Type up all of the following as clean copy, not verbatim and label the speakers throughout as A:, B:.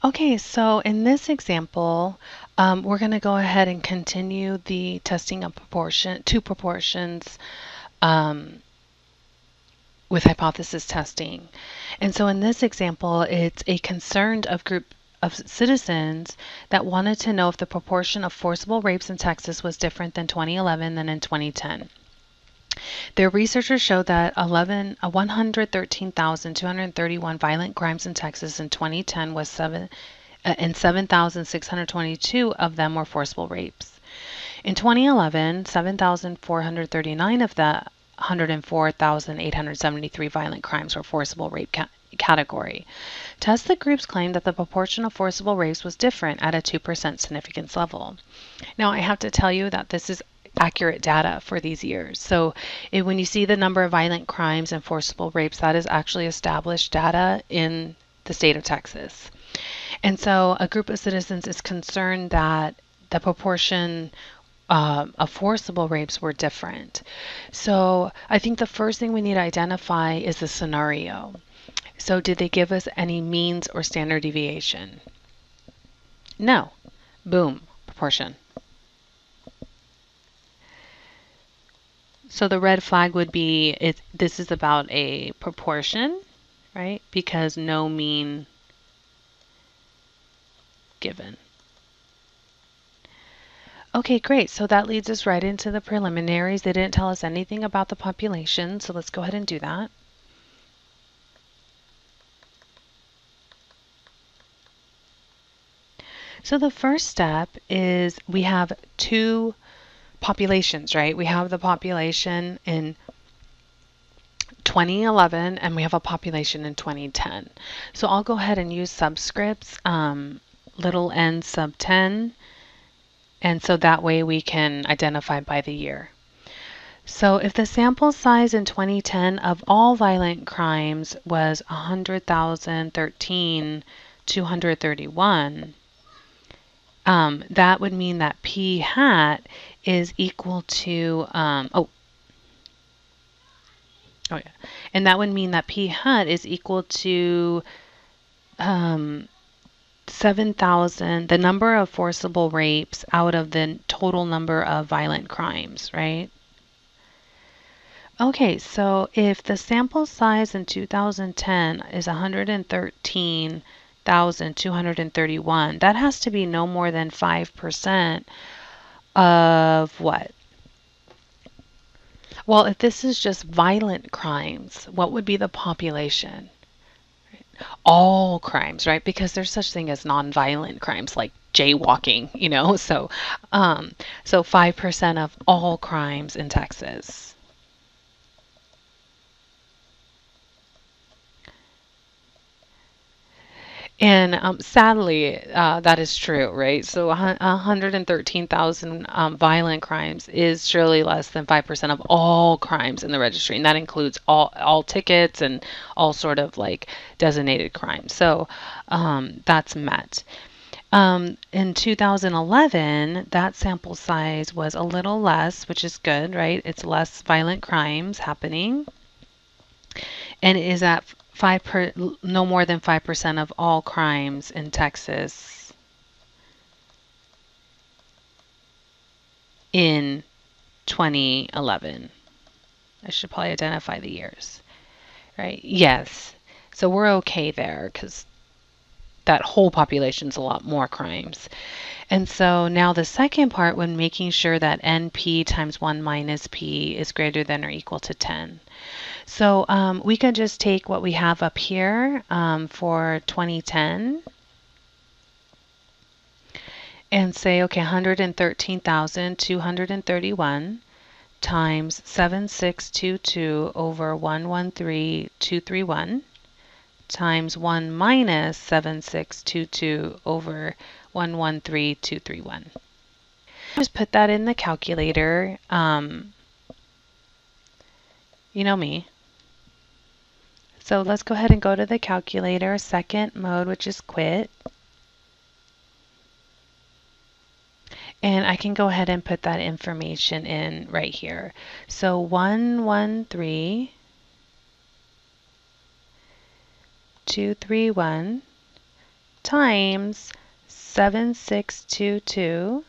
A: Okay, so in this example, we're going to go ahead and continue the testing of two proportions um, with hypothesis testing. And so in this example, it's a concerned of group of citizens that wanted to know if the proportion of forcible rapes in Texas was different than 2011 than in 2010. Their researchers showed that 113,231 violent crimes in Texas in 2010 and 7,622 of them were forcible rapes. In 2011, 7,439 of the 104,873 violent crimes were forcible rape category. Tested groups claimed that the proportion of forcible rapes was different at a 2% significance level. Now, I have to tell you that this is accurate data for these years. So when you see the number of violent crimes and forcible rapes, that is actually established data in the state of Texas. And so a group of citizens is concerned that the proportion of forcible rapes were different. So I think the first thing we need to identify is the scenario. So did they give us any means or standard deviation? No. Boom, proportion. So the red flag would be this is about a proportion, right? Because no mean given. Okay, great. So that leads us right into the preliminaries. They didn't tell us anything about the population, so let's go ahead and do that. So the first step is we have two populations, right? We have the population in 2011 and we have a population in 2010. So I'll go ahead and use subscripts, little n sub 10, and so that way we can identify by the year. So if the sample size in 2010 of all violent crimes was 100,013,231, that would mean that p hat is equal to, and that would mean that p hat is equal to 7,000, the number of forcible rapes out of the total number of violent crimes, right? Okay, so if the sample size in 2010 is 113,231, that has to be no more than 5% of what? Well, if this is just violent crimes, what would be the population? All crimes, right? Because there's such thing as non-violent crimes like jaywalking, So 5% of all crimes in Texas. And sadly, that is true, right? So 113,000 violent crimes is surely less than 5% of all crimes in the registry. And that includes all tickets and all sort of like designated crimes. So that's met. In 2011, that sample size was a little less, which is good, right? It's less violent crimes happening. And it is at no more than 5% of all crimes in Texas in 2011. I should probably identify the years, right? Yes. So we're okay there because that whole population's a lot more crimes. And so now the second part, when making sure that NP times 1 minus P is greater than or equal to 10. So we can just take what we have up here for 2010 and say, okay, 113,231 times 7622 over 113,231 times 1 minus 7622 over 113,231. Just put that in the calculator. You know me. So let's go ahead and go to the calculator, second mode, which is quit. And I can go ahead and put that information in right here. So 113,231 times 7622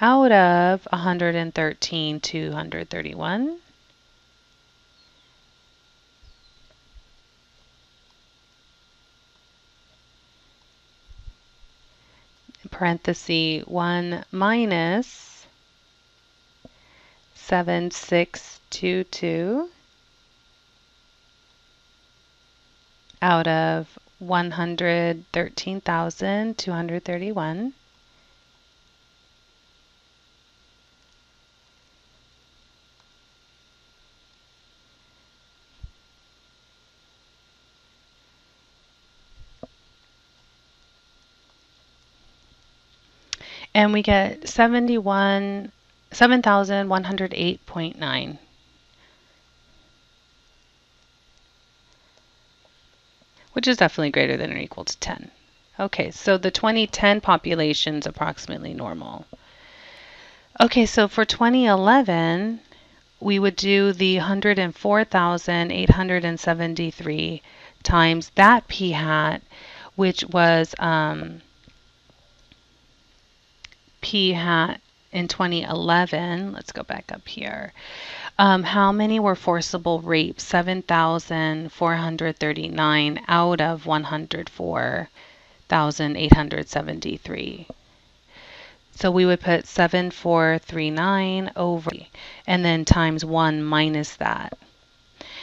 A: out of 113,231. Parenthesis 1 minus 7622 out of 113,231. And we get 7,108.9. Which is definitely greater than or equal to 10. Okay, so the 2010 population is approximately normal. Okay, so for 2011, we would do the 104,873 times that p hat, which was p hat in 2011. Let's go back up here. How many were forcible rapes? 7,439 out of 104,873. So we would put 7,439 over and then times 1 minus that.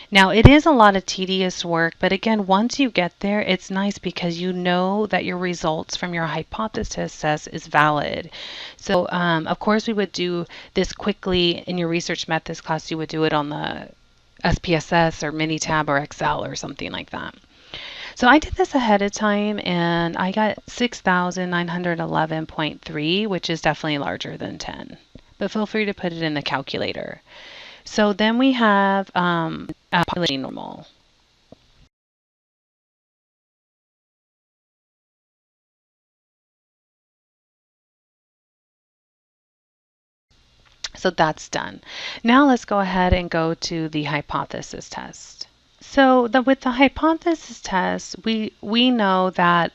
A: Now, it is a lot of tedious work, but again, once you get there, it's nice because you know that your results from your hypothesis test is valid. So, of course, we would do this quickly in your research methods class. You would do it on the SPSS or Minitab or Excel or something like that. So I did this ahead of time and I got 6,911.3, which is definitely larger than 10. But feel free to put it in the calculator. So then we have population normal. So that's done. Now let's go ahead and go to the hypothesis test. So with the hypothesis test, we know that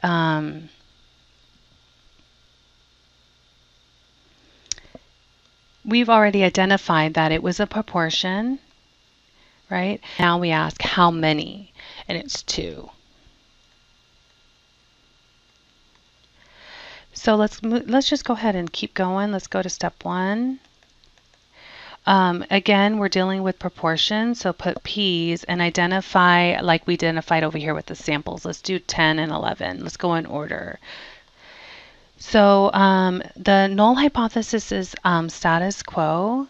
A: we've already identified that it was a proportion, right? Now we ask how many, and it's 2. So let's just go ahead and keep going. Let's go to step 1. Again, we're dealing with proportions, so put p's and identify like we identified over here with the samples. Let's do 10 and 11. Let's go in order. So the null hypothesis is status quo.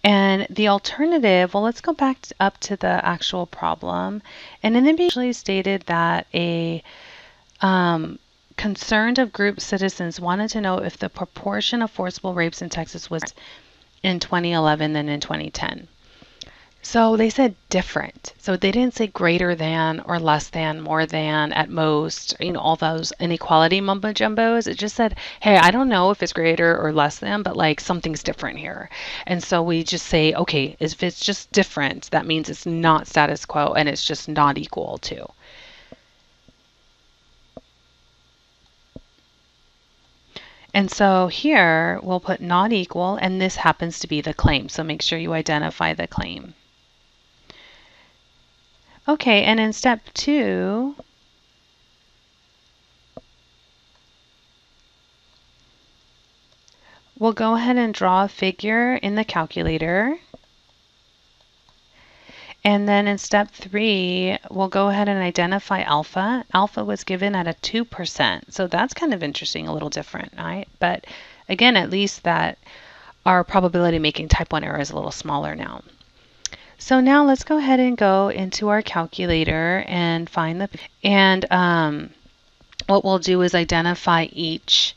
A: And the alternative, well, let's go back up to the actual problem. And then it actually stated that a concerned of group citizens wanted to know if the proportion of forcible rapes in Texas was in 2011 than in 2010. So they said different. So they didn't say greater than or less than, more than, at most, all those inequality mumbo jumbos. It just said, hey, I don't know if it's greater or less than, but like something's different here. And so we just say, okay, if it's just different, that means it's not status quo and it's just not equal to. And so here we'll put not equal, and this happens to be the claim. So make sure you identify the claim. Okay, and in step 2, we'll go ahead and draw a figure in the calculator. And then in step 3, we'll go ahead and identify alpha. Alpha was given at a 2%. So that's kind of interesting, a little different, right? But again, at least that our probability of making type 1 error is a little smaller now. So now let's go ahead and go into our calculator and find the, and what we'll do is identify each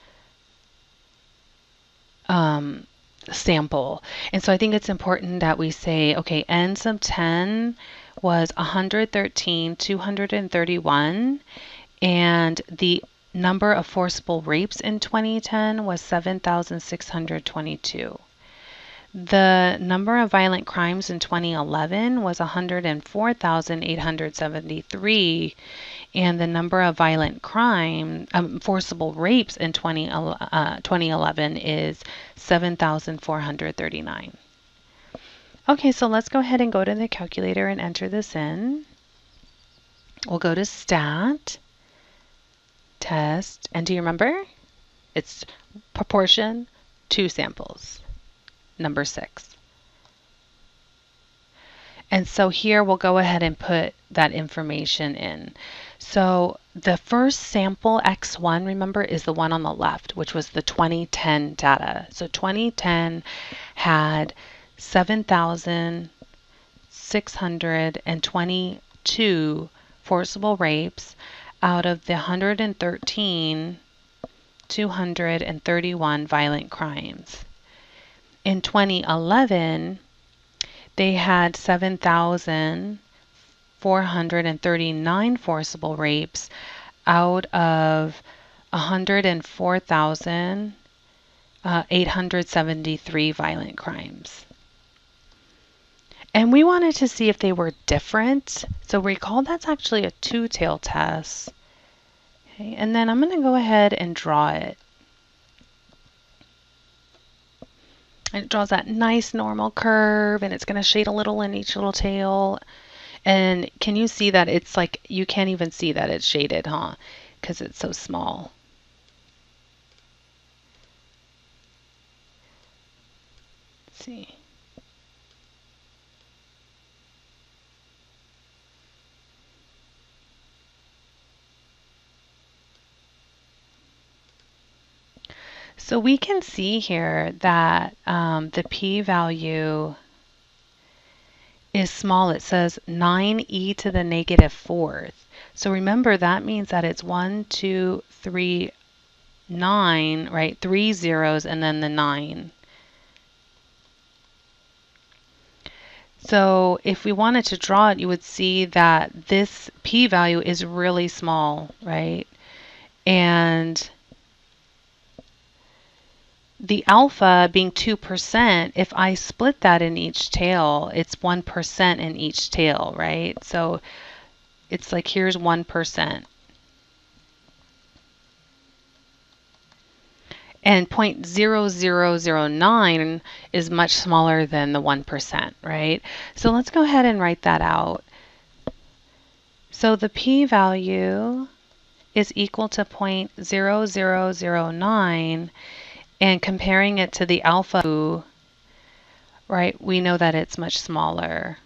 A: sample. And so I think it's important that we say, okay, n sub 10 was 113,231, and the number of forcible rapes in 2010 was 7,622. The number of violent crimes in 2011 was 104,873, and the number of violent forcible rapes in 2011 is 7,439. Okay, so let's go ahead and go to the calculator and enter this in. We'll go to Stat, Test, and do you remember? It's proportion to samples, number 6. And so here we'll go ahead and put that information in. So the first sample X1, remember, is the one on the left, which was the 2010 data. So 2010 had 7,622 forcible rapes out of the 231 violent crimes. In 2011, they had 7,439 forcible rapes out of 104,873 violent crimes. And we wanted to see if they were different. So recall that's actually a two-tail test. Okay, and then I'm going to go ahead and draw it. And it draws that nice normal curve, and it's going to shade a little in each little tail. And can you see that it's like, you can't even see that it's shaded, huh? Because it's so small. Let's see. So we can see here that the p-value is small. It says 9e to the negative 4th. So remember, that means that it's 1, 2, 3, 9, right? 3 zeros and then the 9. So if we wanted to draw it, you would see that this p-value is really small, right? And the alpha being 2%, if I split that in each tail, it's 1% in each tail, right? So it's like, here's 1%. And 0.0009 is much smaller than the 1%, right? So let's go ahead and write that out. So the p-value is equal to 0.0009, and comparing it to the alpha, right, we know that it's much smaller.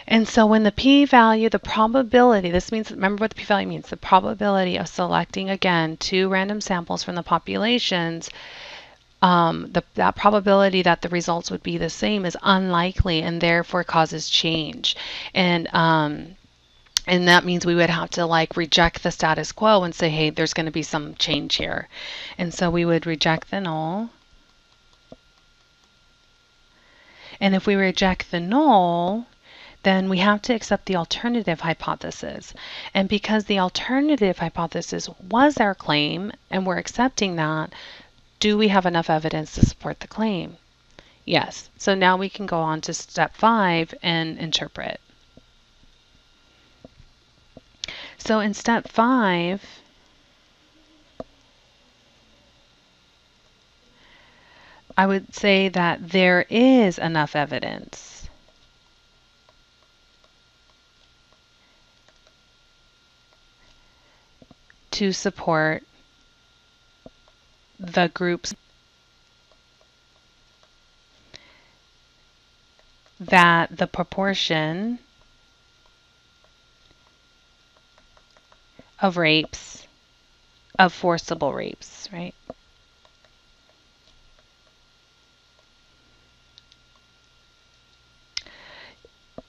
A: And so when the p-value, the probability, this means, remember what the p-value means, the probability of selecting, again, 2 random samples from the populations, that probability that the results would be the same is unlikely, and therefore causes change. And that means we would have to like reject the status quo and say, hey, there's going to be some change here. And so we would reject the null. And if we reject the null, then we have to accept the alternative hypothesis. And because the alternative hypothesis was our claim, and we're accepting that, do we have enough evidence to support the claim? Yes. So now we can go on to step 5 and interpret. So in step 5, I would say that there is enough evidence to support the groups that the proportion of rapes, of forcible rapes, right,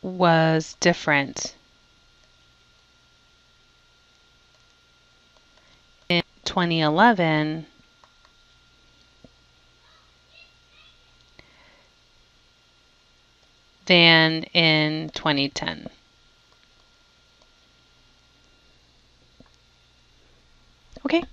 A: was different in 2011 than in 2010. Okay.